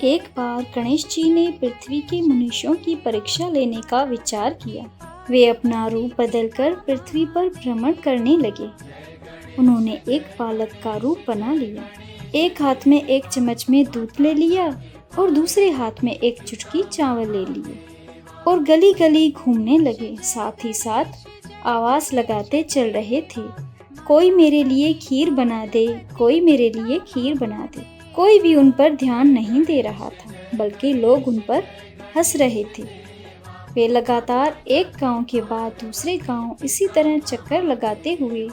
एक बार गणेश जी ने पृथ्वी के मनुष्यों की परीक्षा लेने का विचार किया। वे अपना रूप बदलकर पृथ्वी पर भ्रमण करने लगे। उन्होंने एक बालक का रूप बना लिया। एक हाथ में एक चम्मच में दूध ले लिया और दूसरे हाथ में एक चुटकी चावल ले लिए और गली गली घूमने लगे। साथ ही साथ आवाज लगाते चल रहे थे, कोई मेरे लिए खीर बना दे, कोई मेरे लिए खीर बना दे। कोई भी उन पर ध्यान नहीं दे रहा था, बल्कि लोग उन पर हंस रहे थे। वे लगातार एक गांव के बाद दूसरे गांव इसी तरह चक्कर लगाते हुए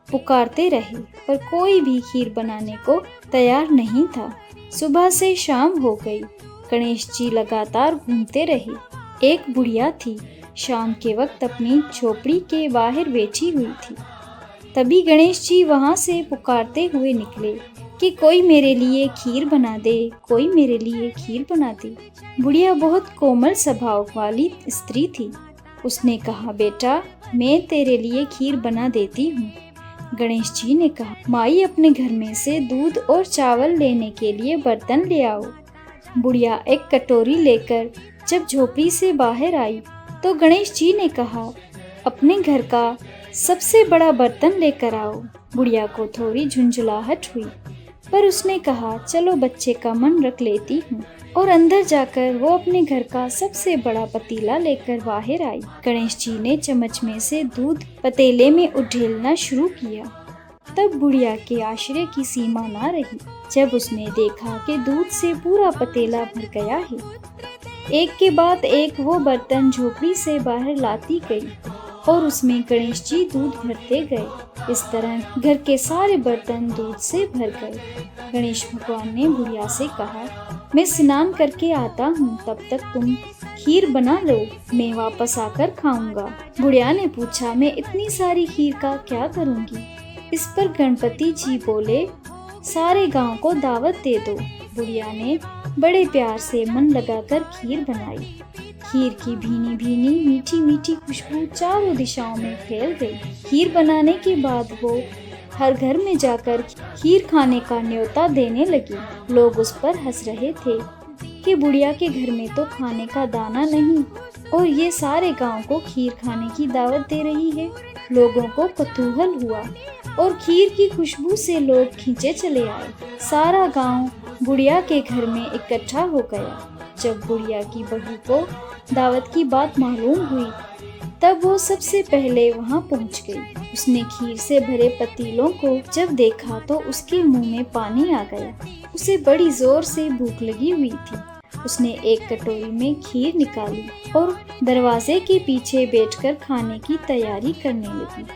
पुकारते रहे, पर कोई भी खीर बनाने को तैयार नहीं था। सुबह से शाम हो गई। गणेश जी लगातार घूमते रहे। एक बुढ़िया थी, शाम के वक्त अपनी झोपड़ी के बाहर बैठी हुई थी। तभी गणेश जी वहां से पुकारते हुए निकले कि कोई मेरे लिए खीर बना दे, कोई मेरे लिए खीर बना दे। बुढ़िया बहुत कोमल स्वभाव वाली स्त्री थी। उसने कहा, बेटा मैं तेरे लिए खीर बना देती हूँ। गणेश जी ने कहा, माई अपने घर में से दूध और चावल लेने के लिए बर्तन ले आओ। बुढ़िया एक कटोरी लेकर जब झोपड़ी से बाहर आई तो गणेश जी ने कहा, अपने घर का सबसे बड़ा बर्तन लेकर आओ। बुढ़िया को थोड़ी झुंझलाहट हुई, पर उसने कहा, चलो बच्चे का मन रख लेती हूँ, और अंदर जाकर वो अपने घर का सबसे बड़ा पतीला लेकर बाहर आई। गणेश जी ने चम्मच में से दूध पतीले में उड़ेलना शुरू किया। तब बुढ़िया के आश्चर्य की सीमा ना रही जब उसने देखा कि दूध से पूरा पतीला भर गया है। एक के बाद एक वो बर्तन झोपड़ी से बाहर लाती गई और उसमें गणेश जी दूध भरते गए। इस तरह घर के सारे बर्तन दूध से भर गए। गणेश भगवान ने बुढ़िया से कहा, मैं स्नान करके आता हूँ, तब तक तुम खीर बना लो, मैं वापस आकर खाऊंगा। बुढ़िया ने पूछा, मैं इतनी सारी खीर का क्या करूँगी? इस पर गणपति जी बोले, सारे गांव को दावत दे दो। बुढ़िया ने बड़े प्यार से मन लगाकर खीर बनाई। खीर की भीनी भीनी मीठी मीठी खुशबू चारों दिशाओं में फैल गई। खीर बनाने के बाद वो हर घर में जाकर खीर खाने का न्योता देने लगी। लोग उस पर हंस रहे थे कि बुढ़िया के घर में तो खाने का दाना नहीं और ये सारे गांव को खीर खाने की दावत दे रही है। लोगों को कौतूहल हुआ और खीर की खुशबू से लोग खींचे चले आए। सारा गांव बुढ़िया के घर में इकट्ठा हो गया। जब बुढ़िया की बहू को दावत की बात मालूम हुई तब वो सबसे पहले वहां पहुंच गई। उसने खीर से भरे पतीलों को जब देखा तो उसके मुंह में पानी आ गया। उसे बड़ी जोर से भूख लगी हुई थी। उसने एक कटोरी में खीर निकाली और दरवाजे के पीछे बैठकर खाने की तैयारी करने लगी।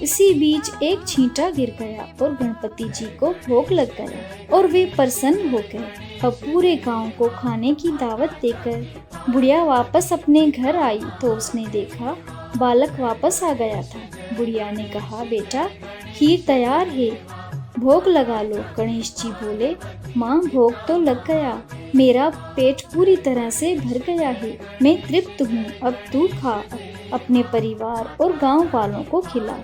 इसी बीच एक छींटा गिर गया और गणपति जी को भोग लग गया और वे प्रसन्न हो गए। अब पूरे गांव को खाने की दावत देकर बुढ़िया वापस अपने घर आई तो उसने देखा बालक वापस आ गया था। बुढ़िया ने कहा, बेटा खीर तैयार है, भोग लगा लो। गणेश जी बोले, माँ भोग तो लग गया, मेरा पेट पूरी तरह से भर गया है, मैं तृप्त हूँ, अब तू खा, अपने परिवार और गांव वालों को खिला।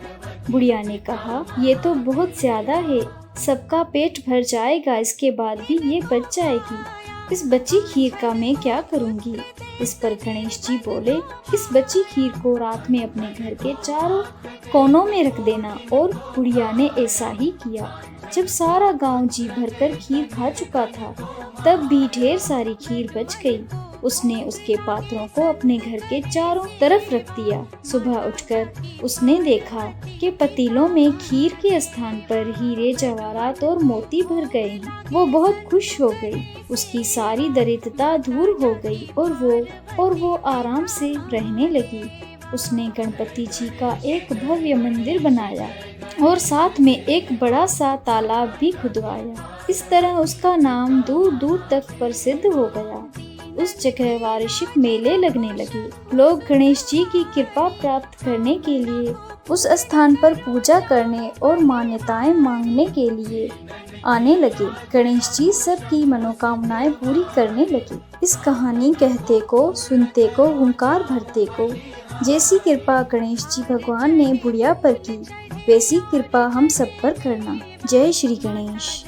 बुढ़िया ने कहा, ये तो बहुत ज्यादा है, सबका पेट भर जाएगा, इसके बाद भी ये बच जाएगी, इस बची खीर का मैं क्या करूँगी? इस पर गणेश जी बोले, इस बची खीर को रात में अपने घर के चारों कोनों में रख देना। और बुढ़िया ने ऐसा ही किया। जब सारा गांव जी भरकर खीर खा चुका था तब भी ढेर सारी खीर बच गई। उसने उसके पात्रों को अपने घर के चारों तरफ रख दिया। सुबह उठकर उसने देखा कि पतीलों में खीर के स्थान पर हीरे जवाहरात और मोती भर गए हैं। वो बहुत खुश हो गई। उसकी सारी दरिद्रता दूर हो गई और वो आराम से रहने लगी। उसने गणपति जी का एक भव्य मंदिर बनाया और साथ में एक बड़ा सा तालाब भी खुदवाया। इस तरह उसका नाम दूर दूर तक प्रसिद्ध हो गया। उस जगह वार्षिक मेले लगने लगे। लोग गणेश जी की कृपा प्राप्त करने के लिए उस स्थान पर पूजा करने और मान्यताएं मांगने के लिए आने लगे। गणेश जी सबकी मनोकामनाएं पूरी करने लगे। इस कहानी कहते को, सुनते को, हुंकार भरते को जैसी कृपा गणेश जी भगवान ने बुढ़िया पर की, वैसी कृपा हम सब पर करना। जय श्री गणेश।